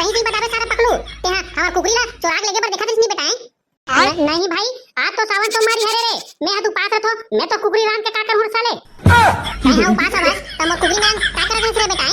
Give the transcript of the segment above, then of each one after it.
कहीं भी बतावे सारा पकलू ते हां हमार कुकरी ला चोरा के लेके पर देखा नहीं बेटा नहीं भाई आज तो सावन सोमवारी है रे मैं तू पास रथो मैं तो कुकरी राम के का कर हुन साले नहीं हां पास आवाज तम कुकरी नाम का कर रे बेटा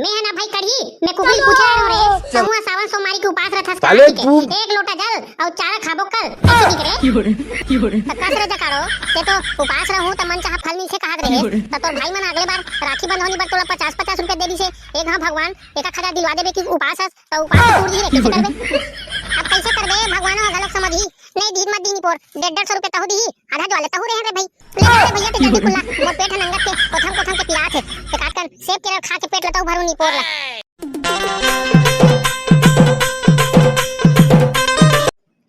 मैं है ना भाई कड़ी मैं कुकरी पूछा रे समूह सावन सोमवारी के उपास रथस साले तू एक लोटा जल और चारा खाबो कल ऐसे दिख रे तकास रे जकाड़ो ते तो उपास रहूं त मन चाह फल नहीं से कहा रे त तोर भाई मन अगले बार राखी बंधोनी पर तोला 50-50 रुपए दे दी से एक हां भगवान एक खजा दिलवा देबे कि उपास है त उपास टूट दी रे कैसे करबे अब कैसे करबे भगवान गलत समझी नहीं दी मत दी पोर 150 रुपए तहु दी आधा जो लेता हूं रे भाई ले ले भैया ते जल्दी खुला मोर पेट नंगत के कोथम के पिया थे ते काट कर सेब के खा के पेट लेता हूं भरू नी पोर ला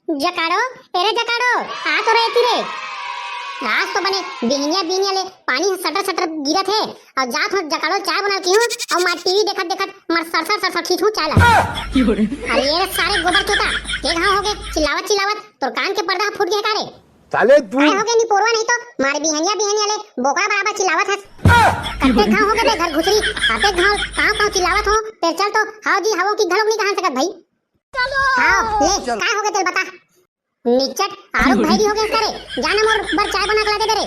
जकाड़ो तेरे जकाड़ो आ तो रहती रे आज तो बने बिनिया ले पानी सटर गिरा थे और जात हो जकाड़ो चाय बना की हूं और मैं टीवी देखत मर सरसर खींचू चाय ला अरे ये सारे गोबर चोता के घाव हो गए चिल्लावत तोर कान के पर्दा फूट गया कारे साले तू हो गए नी पोरवा नहीं तो मारे बिहनिया ले बोकरा बराबर चिल्लावत हस कत्ते घाव हो गए घर घुसरी आते घाव काव चिल्लावत हो ते चल तो हां जी हवो की घलोग नहीं कहां सकत भाई चलो हां ले का हो गए तेल बता निचट आलू भाई हो गए करे जाना मोर बर चाय बना के ला दे रे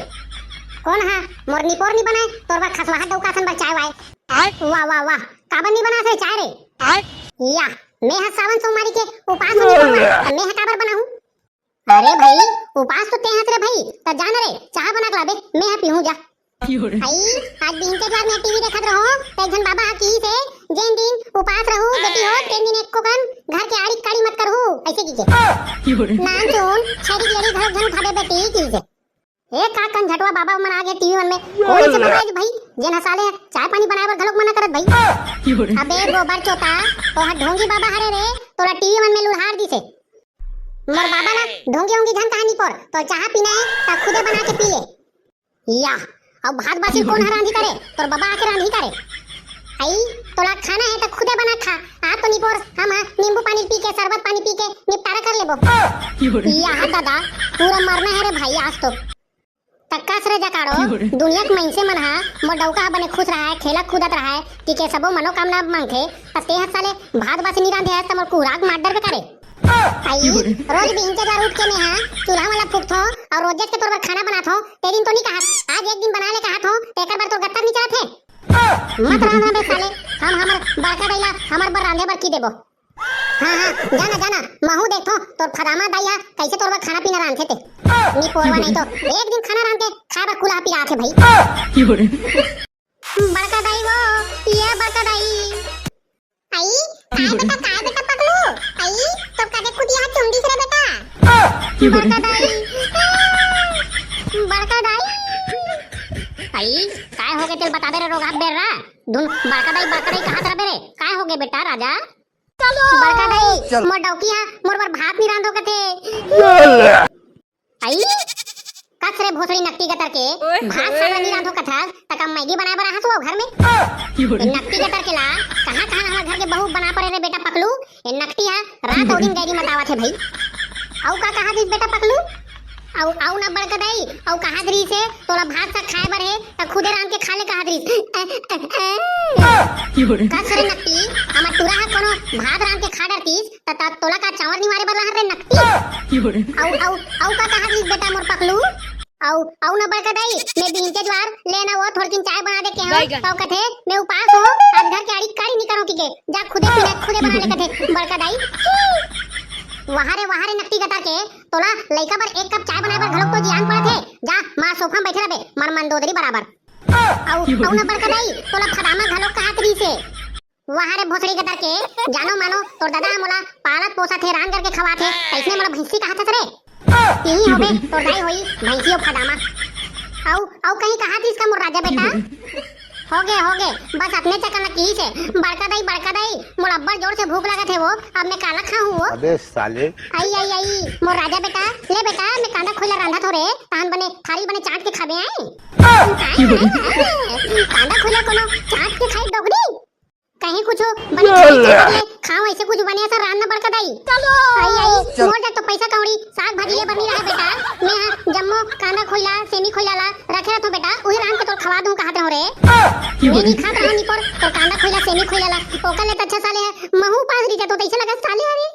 कौन है मोर निपोर नहीं बनाए तोर बा खसवा दौकासन बर चाय वाय वाह काबर नहीं बना से चाय रे या मैं हा सावन सोमवारी के उपास नहीं बनवा मैं हा काबर बनाऊं अरे भाई उपास तो ते हस रे भाई त जान रे चाय बना के लाबे मैं हा पीहूं जा भाई आज दिन के बाद मैं टीवी देखत रहो ते जन बाबा की से जेन दिन उपास रहू बेटी हो तेन दिन एक को कन घर के आड़ी काड़ी मत करहू ऐसे कीजिए नाम सुन छड़ी लड़ी घर जन उठा दे बेटी कीजिए ए का कन झटवा बाबा मन आ गए टीवी मन में कोई से बताए भाई जेन हसाले चाय पानी बनाए बर घलोक मना करत भाई अबे गोबर चोता तो ढोंगी बाबा हरे रे तोरा टीवी मन में लुहार दिसे मोर बाबा ना ढोंगी होंगी धन कहानी पर तो चाय पीना है त खुदे बना के पिए या अब भात बासी कौन रांधी करे तोर बाबा आके रांधी करे आई तोला खाना है तो खुदे बना खा आ तो निपोर हम नींबू पानी पी के शरबत पानी पी के निपटारा कर लेबो या दादा पूरा मरना है रे भाई आज तो तक्कास रे जकाड़ो दुनिया के मनसे मन हा मोर डौका बने खुश रहा है खेला कूदत रहा है टीके सबो मनोकामना मांगे ते साले भात बासी नहीं रांधे है त मोर कुराग मार डर करे आई रोज भी इंचे द्वार उठ के मैं चूल्हा वाला फूकथो और रोज के तोर खाना बनाथो ते दिन तो नहीं कहा आज एक दिन बना ले कहा थो तेकर बार तो गत्तर नहीं चलत है मत रांधा बे साले हम हमर बड़का दैला हमर बर रांधे बर की देबो हां जाना महू देखो तोर फदामा दैया कैसे तोर खाना पीना रांधे ते नी पोरवा नहीं तो एक दिन खाना रांधे खाबा कुला पिला थे भाई बड़का दाई वो ये बड़का दाई आई काय बेटा पकलू आई तो कदे खुद यहां चुंडी से बेटा बड़का दाई आई काय हो गए तेल बता दे रे रोगा बेरा धुन बड़का दाई कहां तरह बेरे काय हो गए बेटा राजा चलो बड़का दाई मोर डौकिया मोर बर भात नहीं रांधो कथे आई कसरे भोसड़ी नक्ति गटर के भात साला नहीं रांधो कथा तक मैगी बनाए बर हसो घर में नक्ति गटर के ला कहां हमार घर के बहू बना पड़े रे बेटा पकलू ए नक्ति है रात और दिन गैरी मतावत है भाई औ का कहा दिस बेटा पकलू औ ना बड़का दाई औ कहा दरी से तोला भात सा खाए बर है त खुदे रांध के खा ले कहा दरी कसरे नक्ति हमर तुरा है कोनो भात रांध के खा डरतीस त तोला का चावल नहीं मारे बर रे नक्ति औ का कहा दिस बेटा मोर पकलू औ ना बड़का दाई मैं दिन के ज्वार लेना वो थोड़ी दिन चाय बना दे के हां तो कथे मैं उपास हो आज घर के आड़ी काड़ी नहीं करो की के जा खुदे पीना खुदे बना ले कथे बड़का दाई वहारे नक्ति गटा के तोला लइका बर एक कप चाय बनाए बर घलोक तो जियान पड़त है जा मां सोफा में बैठे रहे मर मंदोदरी बराबर औ ना बड़का दाई तोला फदामा घलोक कहत रही से वहारे भोसड़ी गटा के जानो मानो तोर दादा मोला पालत पोसा थे रान करके खवा थे ऐसने मोला भैंसी कहत रे यही होबे तोर दाई होई भैंसियो फदामा औ कहीं कहा थी इसका मोर राजा बेटा हो गए बस अपने चक्कर में की से बड़का दाई मोर अब्बड़ जोर से भूख लगत है वो अब मैं काला खाऊं वो अबे साले आई मोर राजा बेटा ले बेटा मैं कांदा खोला रांधा थोरे तान बने थाली बने चाट के खाबे आई कांदा खोला कोनो चाट के खाई डोगरी कहीं कुछ बने खाओ ऐसे कुछ बने ऐसा रान न बड़का दाई चलो आई मोर जब तो पैसा कौड़ी साग भाजी ले बनी रहा बेटा मैं हां जम्मो कांदा खोइला सेमी खोइला रखे रहो बेटा उही रान के तो खवा दूं कहत रहो रे मैं नहीं खाता हूं निपर तो कांदा खोइला सेमी खोइला ओकर ले तो अच्छा साले है महू पास री तो ऐसे लगा साले अरे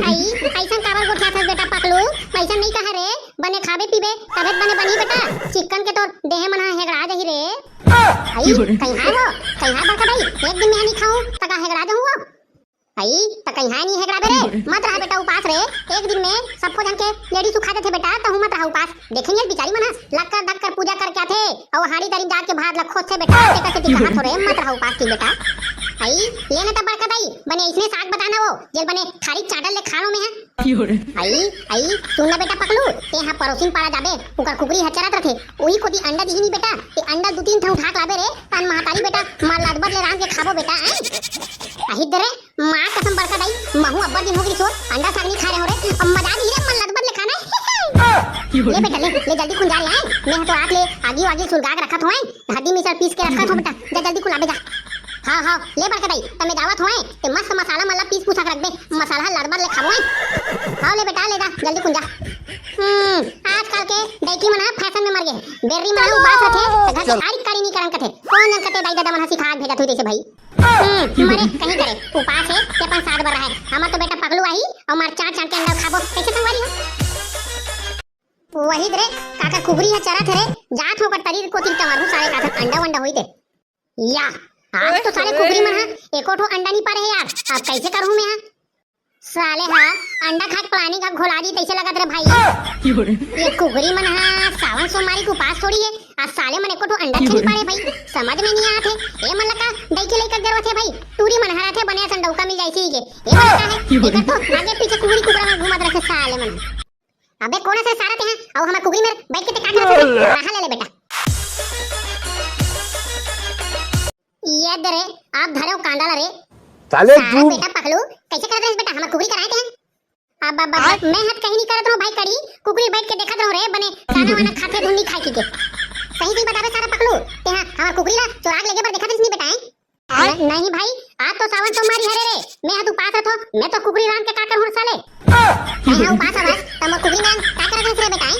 आई ऐसा काबर गोठा था बेटा पकलू पैसा नहीं कहा रे बने खाबे पीबे तबेत बने बनी बेटा चिकन के तो देह मना हेगड़ा जही रे आई कहीं है बड़का भाई एक दिन में नहीं खाऊं तका हेगड़ा जाऊंगा आई त कहीं है नहीं हेगड़ा बेरे मत रहा बेटा उपास रे एक दिन में सबको जन के लेडी सुखा थे बेटा तो मत रहा उपास देखेंगे बेचारी मना लक्कर धक्कर पूजा कर क्या थे और हाड़ी तारी जाके भात लखो से बेटा टेका से दिखा थोड़े मत रहा उपास की बेटा आई लेना त बड़का दाई बने इसने साग बताना वो जेल बने खारी चाटल ले खानो में है आई सुन ना बेटा पकलू ते हां परोसिन पारा जाबे उकर कुकरी हचरत रथे ओही कोती अंडा दिही नी बेटा ते अंडा दो तीन थे उठा लाबे रे तन महातारी बेटा मार लादबत ले राम के खाबो बेटा आही दरे मां कसम बड़का दाई महू अब्बर दिन हो गई सो अंडा साग नहीं खा रहे हो रे अब मजा दी रे मन लादबत ले खाना ले बेटा ले जल्दी खुल जा रे आए मैं तो आग ले आगी सुलगा के रखत होए हड्डी मिसल पीस के रखत हो बेटा जा जल्दी खुला बेटा हां ले बड़का दाई तमे दावत होए ते मस्त मसाला मल्ला पीस पूछा रख दे मसाला लादबत ले खाबो हां ले बेटा ले जा जल्दी खुल जा आजकल के लड़की मन फैशन में मर गए बेरी मन उपास रखे घर के सारी कारी नहीं करन कथे कौन जन कते दाई दादा मन सिखा भेजत हुई जैसे भाई मरे कहीं करे उपास है के अपन साथ बर रहा है हमर तो बेटा पगलू आई और मार चाट चाट के अंडा खाबो कैसे संगवारी हो वही रे काका कुबरी है चरा थे जात होकर तरीर को तिल मारू सारे काका अंडा वंडा होई दे या आज तो साले कुबरी मन एको ठो अंडा नहीं पारे यार अब कैसे करूं मैं साले अंडा खा के प्लानिंग का घोला दी तैसे लगत रे भाई ये कुबरी मन सावन सोमवारी को पास थोड़ी है आज साले मन एको ठो अंडा नहीं पारे भाई समझ में नहीं आते ए मन लका दई के लेकर जरूरत है भाई टूरी मन हरा थे बने संडौका मिल जाई के ए मन लका है एकर तो आगे पीछे कुबरी कुबरा में घुमत रखे साले मन अबे कौन से सारा ते हैं और हमार कुबरी में बैठ के काट रहा ले बेटा ये दरे आप धरो कांदा रे साले तू बेटा पकलू कैसे कर रहे हैं बेटा हम कुकरी कराए थे अब मैं हट कहीं नहीं करत हूं भाई कड़ी कुकरी बैठ के देखत रहो रे बने खाना वाना खाते धुनी खाई के सही सही बतावे सारा पकलू ते हां कुकरी ला चोराग लेके पर देखत नहीं बेटा नहीं भाई आज तो सावन सोमवारी है रे मैं हां तू पास रहो मैं तो कुकरी राम के काकर हूं साले मैं हां पास आवाज तम कुकरी राम का कर रहे रे बेटा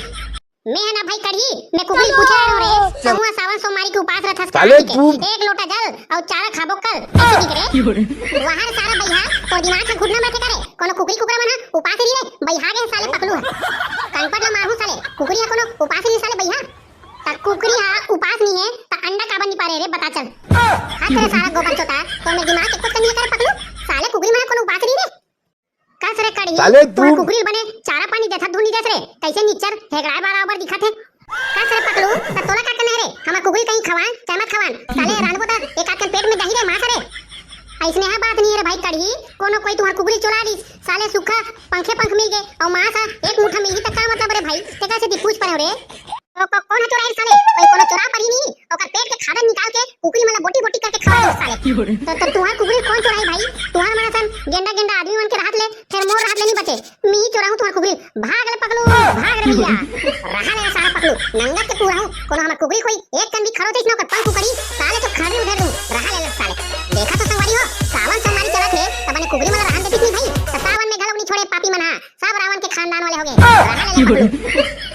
मैं है ना भाई कड़ी मैं कुकरी पूछा रहा रे समूह सावन सोमवारी के उपास रथा साले तू एक लोटा जल और चारा खाबो कर ऐसे दिख रे वहां सारा भैया तो दिमाग से घुटना बैठे करे कोनो कुकरी कुकरा मना उपास री रे भैया के साले पकलू कनपट ला मारू साले कुकरी है कोनो उपास री साले भैया ता कुकरी उपास नहीं है ता अंडा का बन नहीं पारे रे बता चल हां तेरे सारा गोबर चोता तो मैं दिमाग के कुछ नहीं कर पकलू साले कुकरी मना कोनो उपास री रे का सरे कड़ी साले तू कुकरी बने चारा पानी देथा धुनी देस रे कैसे निच्चर हेगड़ा बराबर दिखत है का सरे पकलू त तोला का करना रे हम कुकरी कहीं खवान चाहे मत खवान साले रानबो त एक आध पेट में दही रे मां सरे ऐसने है बात नहीं है रे भाई कड़ी कोनो कोई तुम्हार कुकरी चुरा ली साले सूखा पंख मिल गए और मां सा एक मुट्ठा मिल गई त का मतलब रे भाई ते कैसे दी पूछ पर रे तो कौन है चुराई साले कोई कोनो चुरा पड़ी नहीं ओकर पेट के खादन निकाल के कुकरी मला बोटी बोटी करके खवा दो साले तो तुम्हार कुकरी कौन चुराई भाई तुम्हार मन सन गेंडा आदमी मन के राहत ले फिर मोर राहत ले नहीं बचे मी ही चुराऊं तुम्हार कुकरी भाग ले पकलू भाग रे भैया रहा ले सारा पकलू नंगा के कुराऊं कोनो हमर कुकरी कोई एक कन भी खरो देख न कर पंख करी साले तो खाने उधर दूं रहा ले साले देखा तो संगवारी हो सावन सोमवारी चलत है तब ने कुकरी मला रहन देती नहीं भाई सावन में घलोग नहीं छोड़े पापी मन सब रावण के खानदान वाले हो गए रहा ले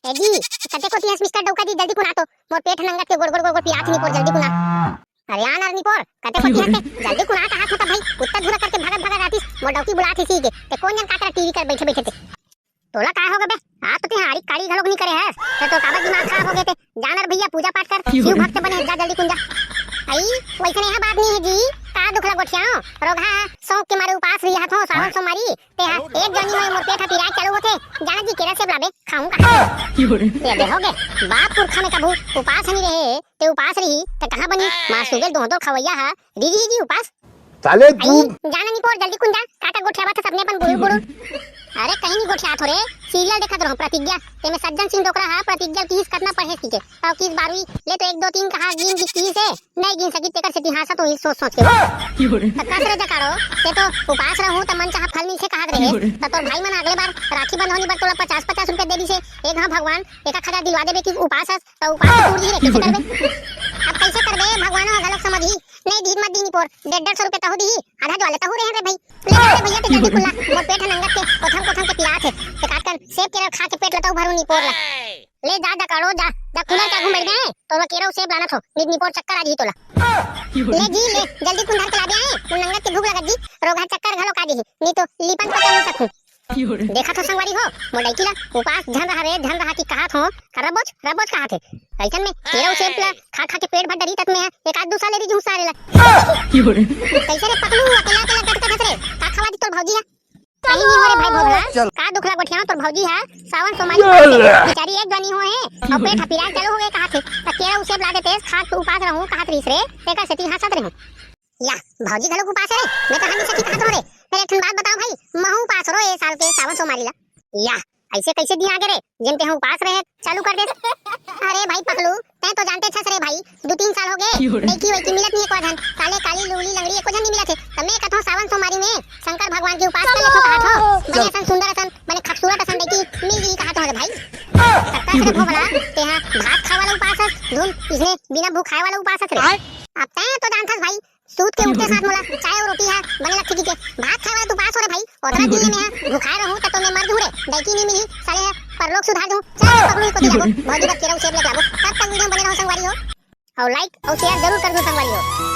एजी कते को तिहास मिस्टर डौका दी जल्दी कुना तो मोर पेट नंगत के गोड़ गोड़ पियाच नहीं पोर जल्दी कुना अरे आना नहीं पोर कते को तिहास जल्दी कुना कहा था भाई कुत्ता धुरा करके भागत आतीस मोर डौकी बुला थी सीगे ते कौन जन काकरा टीवी कर बैठे बैठे थे तोला का होगा बे आ तो ते हारी काड़ी घलोग नहीं करे है तो काबा दिमाग खराब हो गए थे जानर भैया पूजा पाठ कर शिव भक्त बने जा जल्दी कुंजा आई वैसे यहां बात नहीं है जी का दुखला गोठियाओ रोगा सौंक के मारे उपास रिया थो सावन सोमवारी ते एक जनी में मोर पेट पिराज चालू होथे जाना जी केरा से लाबे खाऊं का ये देखोगे बाप पुरखा में कबू उपास नहीं रहे ते उपास रही ते कहां बनी मां सुगल दो खवैया है दीदी जी उपास साले तू जाना नहीं पोर जल्दी कुंजा काटा गोठिया बात सबने अपन बुड़ बुड़ अरे कहीं नहीं गोठिया थोड़े सीरियल देखत रहो प्रतिज्ञा ते में सज्जन सिंह डोकरा है प्रतिज्ञा किस करना पड़े सीखे और किस 12वीं ले तो 1 2 3 कहा गिन की से नहीं गिन सकी तेकर से इतिहास तो सोच के तो कसरे जकारो ते तो उपास रहूं त मन चाह फल मिल से कहत रहे त तोर भाई मन अगले बार राखी बंधोनी बार तोला 50 रुपए दे दी से एक हां भगवान एक खजा दिलवा देबे कि उपास है तो उपास तोड़ दी रे कैसे करबे अब कैसे करबे भगवान गलत समझी नहीं दी मत दी नहीं पोर 150 रुपए तो दी आधा जो लेता हो रहे हैं रे भाई ले जा रे भैया ते जल्दी खुला मोर पेट है नंगा के कोथम के पियात है ते काट कर सेब के खा के पेट लेता भरू नहीं पोर ले जा जा काड़ो जा जा खुला क्या घूम बैठ गए तो मैं केरो सेब लाना थो नी पोर चक्कर आ जी तोला ले जी ले जल्दी कुंधार के ला दे आए उन नंगा के भूख लगा जी रोगा चक्कर घलो का दी नहीं तो लीपन पका नहीं सकूं देखा तो संगवारी हो मोड़ाई किला उपास धन रहा कि कहा थो रबोच कहा थे ऐसन में केरो सेब ला खा के पेट भर डरी तक में एक आध दूसरा ले दी सारे ला कैसे रे पकलू अकेला कटका रे का खवा दी तोर भौजी है कहीं नहीं हो रे भाई भोगला का दुखला गोठिया तोर भौजी है सावन सोमारी बेचारी एक जनी हो है और पेट हपिरा चलो हो गए कहा थे त केरो सेब ला देते खा के उपास रहूं कहा रीस रे तेका सेती हंसत रहूं या भौजी घलो को पास रे मैं तो हनी सकी कहा तो रे मेरे एक बात बताओ भाई महू पास रो ए साल के सावन सोमारी ला या ऐसे कैसे दी आगे रे जिनते हम पास रहे चालू कर दे अरे भाई पकलू तै तो जानते छस रे भाई 2-3 साल हो गए देखी वही की मिलत नहीं एको धन काले काली लूली लंगड़ी एको धन नहीं मिलत है तमे कथो सावन सोमारी में शंकर भगवान के उपास कर लेथो कहा थो बने असन सुंदर असन बने खूबसूरत असन देखी मिल जी कहा तो रे भाई सत्ता से भोगला ते हां भात खाए वाला उपास है धुन इसने बिना भूख खाए वाला उपास है रे अब तै तो जानथस भाई सूत के उठते साथ मोला चाय और रोटी है बने लग की के भात खाए वाला तू पास हो रे भाई ओतरा दिन में है भूखाए रहूं त मैं मर जूं रे दैकी नहीं मिली साले परलोक सुधार दूं चल पकड़ू को दिलाबो भौजी बात केरा सेब ले लागो तब तक वीडियो बने रहो संगवारी हो और लाइक और शेयर जरूर कर दो संगवारी हो।